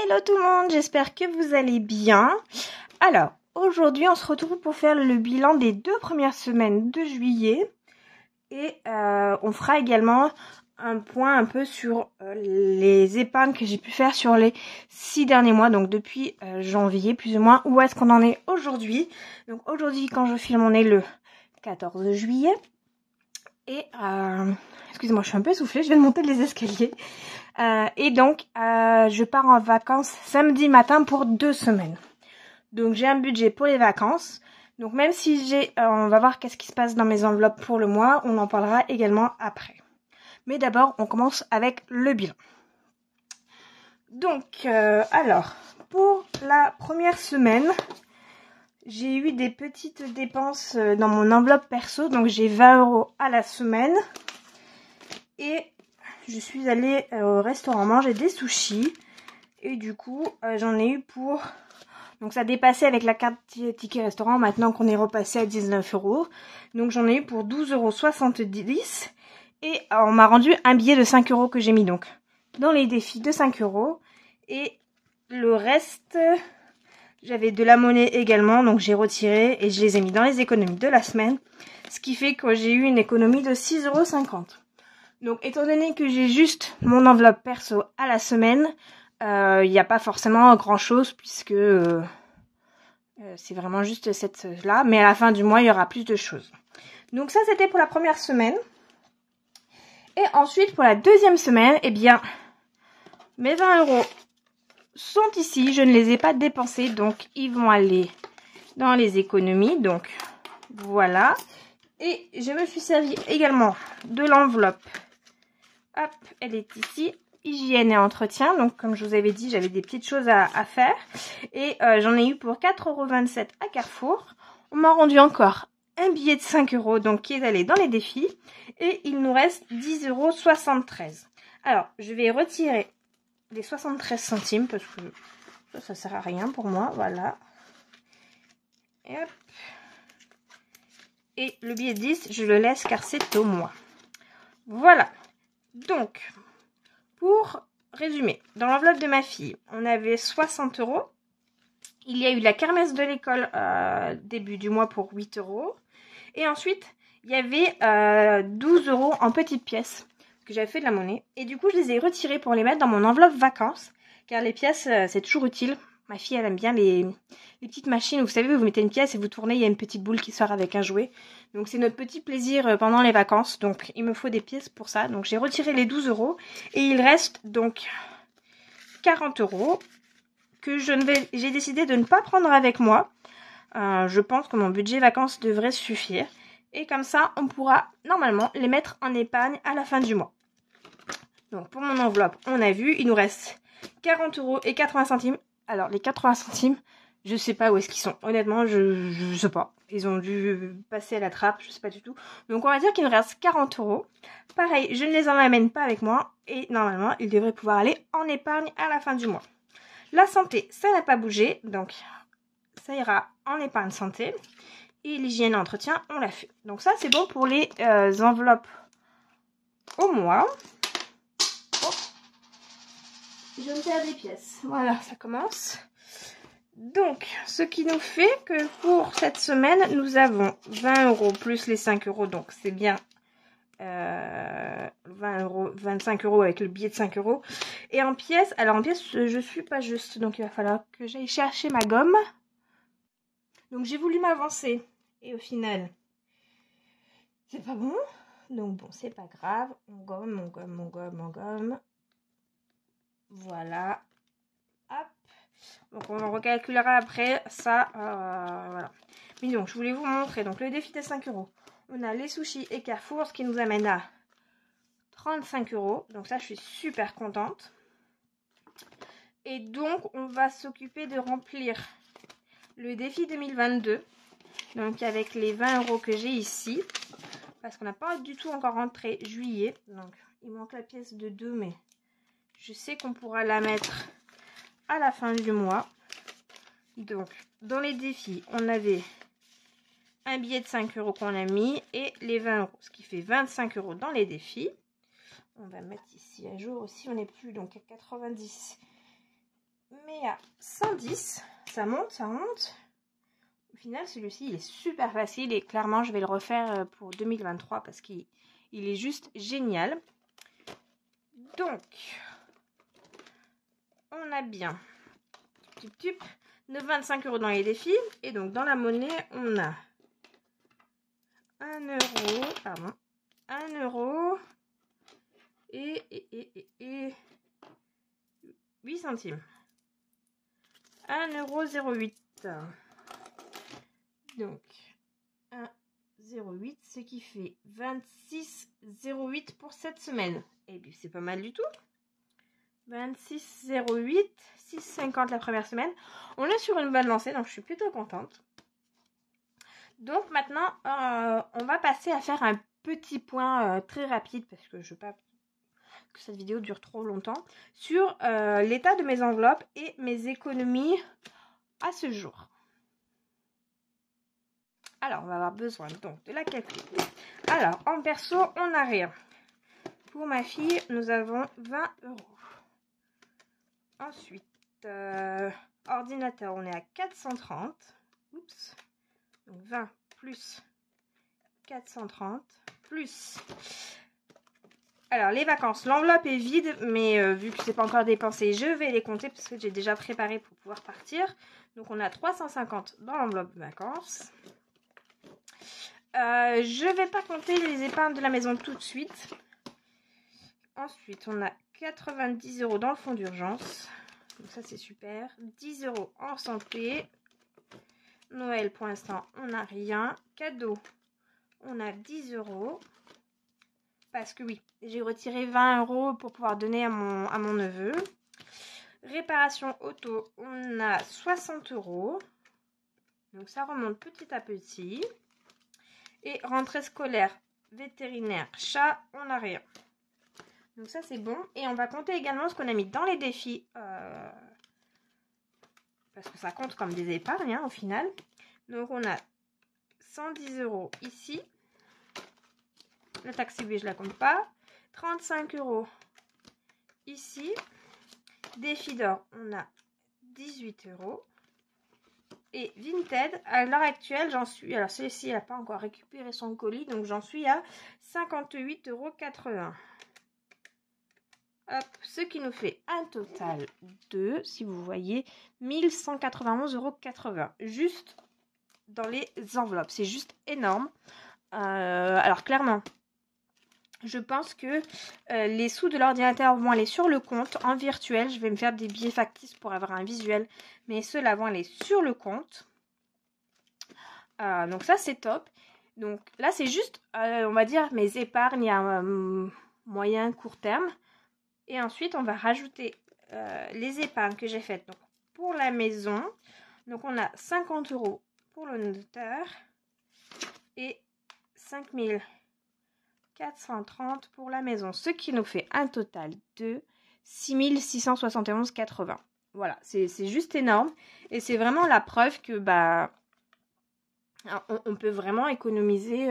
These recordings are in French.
Hello tout le monde, j'espère que vous allez bien. Alors, aujourd'hui on se retrouve pour faire le bilan des 2 premières semaines de juillet. Et on fera également un point un peu sur les épargnes que j'ai pu faire sur les 6 derniers mois. Donc depuis janvier plus ou moins, où est-ce qu'on en est aujourd'hui. Donc aujourd'hui quand je filme on est le 14 juillet. Et excusez-moi, je suis un peu essoufflée, je viens de monter les escaliers. Et donc, je pars en vacances samedi matin pour 2 semaines. Donc, j'ai un budget pour les vacances. Donc, même si on va voir qu'est-ce qui se passe dans mes enveloppes pour le mois. On en parlera également après. Mais d'abord, on commence avec le bilan. Donc, alors, pour la première semaine, j'ai eu des petites dépenses dans mon enveloppe perso. Donc, j'ai 20 € à la semaine. Et je suis allée au restaurant manger des sushis. Et du coup, j'en ai eu pour... Donc ça dépassait avec la carte ticket restaurant. Maintenant qu'on est repassé à 19 €. Donc j'en ai eu pour 12,70 €. Et on m'a rendu un billet de 5 € que j'ai mis donc dans les défis de 5 €. Et le reste, j'avais de la monnaie également. Donc j'ai retiré et je les ai mis dans les économies de la semaine. Ce qui fait que j'ai eu une économie de 6,50 €. Donc, étant donné que j'ai juste mon enveloppe perso à la semaine, il n'y a pas forcément grand-chose puisque c'est vraiment juste cette-là. Mais à la fin du mois, il y aura plus de choses. Donc ça, c'était pour la première semaine. Et ensuite, pour la deuxième semaine, eh bien, mes 20 € sont ici. Je ne les ai pas dépensés, donc ils vont aller dans les économies. Donc, voilà. Et je me suis servi également de l'enveloppe. Hop, elle est ici, hygiène et entretien. Donc, comme je vous avais dit, j'avais des petites choses à faire. Et j'en ai eu pour 4,27 € à Carrefour. On m'a rendu encore un billet de 5 €, donc qui est allé dans les défis. Et il nous reste 10,73 €. Alors, je vais retirer les 73 centimes parce que ça sert à rien pour moi. Voilà. Et hop. Et le billet de 10, je le laisse car c'est au mois. Voilà. Donc, pour résumer, dans l'enveloppe de ma fille, on avait 60 €. Il y a eu la kermesse de l'école début du mois pour 8 €. Et ensuite, il y avait 12 € en petites pièces, parce que j'avais fait de la monnaie. Et du coup, je les ai retirées pour les mettre dans mon enveloppe vacances, car les pièces, c'est toujours utile. Ma fille, elle aime bien les petites machines. Vous savez, vous mettez une pièce et vous tournez, il y a une petite boule qui sort avec un jouet. Donc, c'est notre petit plaisir pendant les vacances. Donc, il me faut des pièces pour ça. Donc, j'ai retiré les 12 € et il reste donc 40 € que j'ai décidé de ne pas prendre avec moi. Je pense que mon budget vacances devrait suffire. Et comme ça, on pourra normalement les mettre en épargne à la fin du mois. Donc, pour mon enveloppe, on a vu, il nous reste 40 € et 80 centimes. Alors, les 80 centimes, je sais pas où est-ce qu'ils sont. Honnêtement, je sais pas. Ils ont dû passer à la trappe, je sais pas du tout. Donc, on va dire qu'il nous reste 40 €. Pareil, je ne les en amène pas avec moi. Et normalement, ils devraient pouvoir aller en épargne à la fin du mois. La santé, ça n'a pas bougé. Donc, ça ira en épargne santé. Et l'hygiène et entretien, on l'a fait. Donc, ça, c'est bon pour les enveloppes au mois. Je me perds des pièces. Voilà, ça commence. Donc, ce qui nous fait que pour cette semaine, nous avons 20 € plus les 5 €. Donc, c'est bien 20 €, 25 € avec le billet de 5 €. Et en pièces, alors en pièces, je suis pas juste. Donc, il va falloir que j'aille chercher ma gomme. Donc, j'ai voulu m'avancer. Et au final, c'est pas bon. Donc, bon, c'est pas grave. On gomme, on gomme, on gomme, on gomme. Voilà. Hop. Donc on recalculera après ça. Voilà. Mais donc je voulais vous montrer. Donc le défi des 5 €. On a les sushis et Carrefour, ce qui nous amène à 35 €. Donc ça, je suis super contente. Et donc on va s'occuper de remplir le défi 2022. Donc avec les 20 € que j'ai ici. Parce qu'on n'a pas du tout encore rentré juillet. Donc il manque la pièce de 2, mais je sais qu'on pourra la mettre à la fin du mois. Donc, dans les défis, on avait un billet de 5 € qu'on a mis et les 20 €, ce qui fait 25 € dans les défis. On va mettre ici à jour aussi, on n'est plus donc à 90. met à 110. Ça monte, ça monte. Au final, celui-ci, il est super facile et clairement, je vais le refaire pour 2023 parce qu'il est juste génial. Donc, on a bien nos 25 € dans les défis. Et donc, dans la monnaie, on a 1 € pardon, 1 € et 8 centimes. 1,08 €. Donc, 1,08 €, ce qui fait 26,08 € pour cette semaine. Et puis, c'est pas mal du tout. 26,08 €, 6,50 € la première semaine. On est sur une bonne lancée, donc je suis plutôt contente. Donc, maintenant, on va passer à faire un petit point très rapide, parce que je veux pas que cette vidéo dure trop longtemps, sur l'état de mes enveloppes et mes économies à ce jour. Alors, on va avoir besoin donc de la calculatrice. Alors, en perso, on n'a rien. Pour ma fille, nous avons 20 €. Ensuite, ordinateur, on est à 430. Oups. Donc, 20 plus 430 plus... Alors, les vacances, l'enveloppe est vide, mais vu que c'est pas encore dépensé, je vais les compter parce que j'ai déjà préparé pour pouvoir partir. Donc, on a 350 dans l'enveloppe vacances. Je vais pas compter les épargnes de la maison tout de suite. Ensuite, on a 90 € dans le fonds d'urgence. Donc ça, c'est super. 10 € en santé. Noël, pour l'instant, on n'a rien. Cadeau, on a 10 €. Parce que oui, j'ai retiré 20 € pour pouvoir donner à mon neveu. Réparation auto, on a 60 €. Donc ça remonte petit à petit. Et rentrée scolaire, vétérinaire, chat, on n'a rien. Donc ça c'est bon. Et on va compter également ce qu'on a mis dans les défis. Parce que ça compte comme des épargnes hein, au final. Donc on a 110 € ici. La taxe CB, je la compte pas. 35 € ici. Défi d'or, on a 18 €. Et Vinted, à l'heure actuelle, j'en suis... Alors, celui-ci, il n'a pas encore récupéré son colis. Donc, j'en suis à 58,80 €. Hop, ce qui nous fait un total de, si vous voyez, 1191,80 €. Juste dans les enveloppes. C'est juste énorme. Alors, clairement... Je pense que les sous de l'ordinateur vont aller sur le compte en virtuel. Je vais me faire des billets factices pour avoir un visuel. Mais ceux-là vont aller sur le compte. Donc ça, c'est top. Donc là, c'est juste, on va dire, mes épargnes à moyen, court terme. Et ensuite, on va rajouter les épargnes que j'ai faites donc, pour la maison. Donc on a 50 € pour le notaire. Et 5430 pour la maison, ce qui nous fait un total de 6671,80 €. Voilà, c'est juste énorme et c'est vraiment la preuve que bah on peut vraiment économiser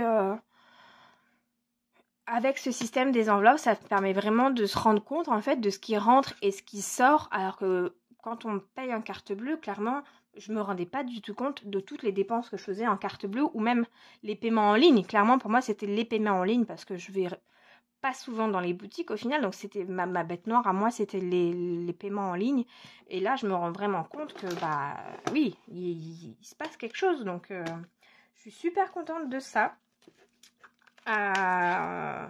avec ce système des enveloppes. Ça permet vraiment de se rendre compte en fait de ce qui rentre et ce qui sort, alors que quand on paye en carte bleue, clairement je me rendais pas du tout compte de toutes les dépenses que je faisais en carte bleue ou même les paiements en ligne. Clairement, pour moi, c'était les paiements en ligne parce que je vais pas souvent dans les boutiques au final. Donc, c'était ma bête noire à moi, c'était les paiements en ligne. Et là, je me rends vraiment compte que, bah oui, il se passe quelque chose. Donc, je suis super contente de ça. Je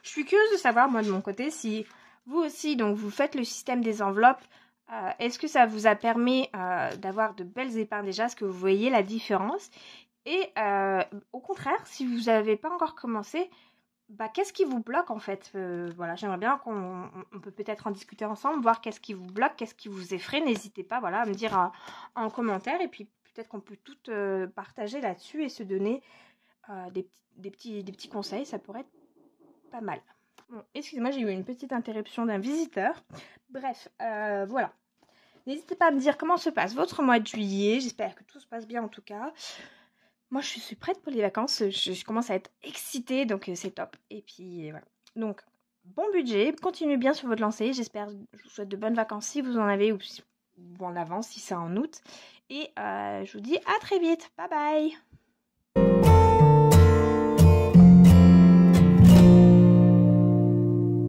suis curieuse de savoir, moi, de mon côté, si vous aussi, donc, vous faites le système des enveloppes. Est-ce que ça vous a permis d'avoir de belles épargnes déjà? Est-ce que vous voyez la différence? Et au contraire, si vous n'avez pas encore commencé, bah, qu'est-ce qui vous bloque en fait? Voilà, j'aimerais bien qu'on peut peut-être en discuter ensemble, voir qu'est-ce qui vous bloque, qu'est-ce qui vous effraie. N'hésitez pas voilà, à me dire en commentaire et puis peut-être qu'on peut tout partager là-dessus et se donner des petits conseils. Ça pourrait être pas mal. Bon, excusez-moi, j'ai eu une petite interruption d'un visiteur. Bref, voilà. N'hésitez pas à me dire comment se passe votre mois de juillet. J'espère que tout se passe bien en tout cas. Moi, je suis prête pour les vacances. Je commence à être excitée, donc c'est top. Et puis, voilà. Donc, bon budget. Continuez bien sur votre lancée. J'espère, je vous souhaite de bonnes vacances si vous en avez ou si ou en avance si c'est en août. Et je vous dis à très vite. Bye bye.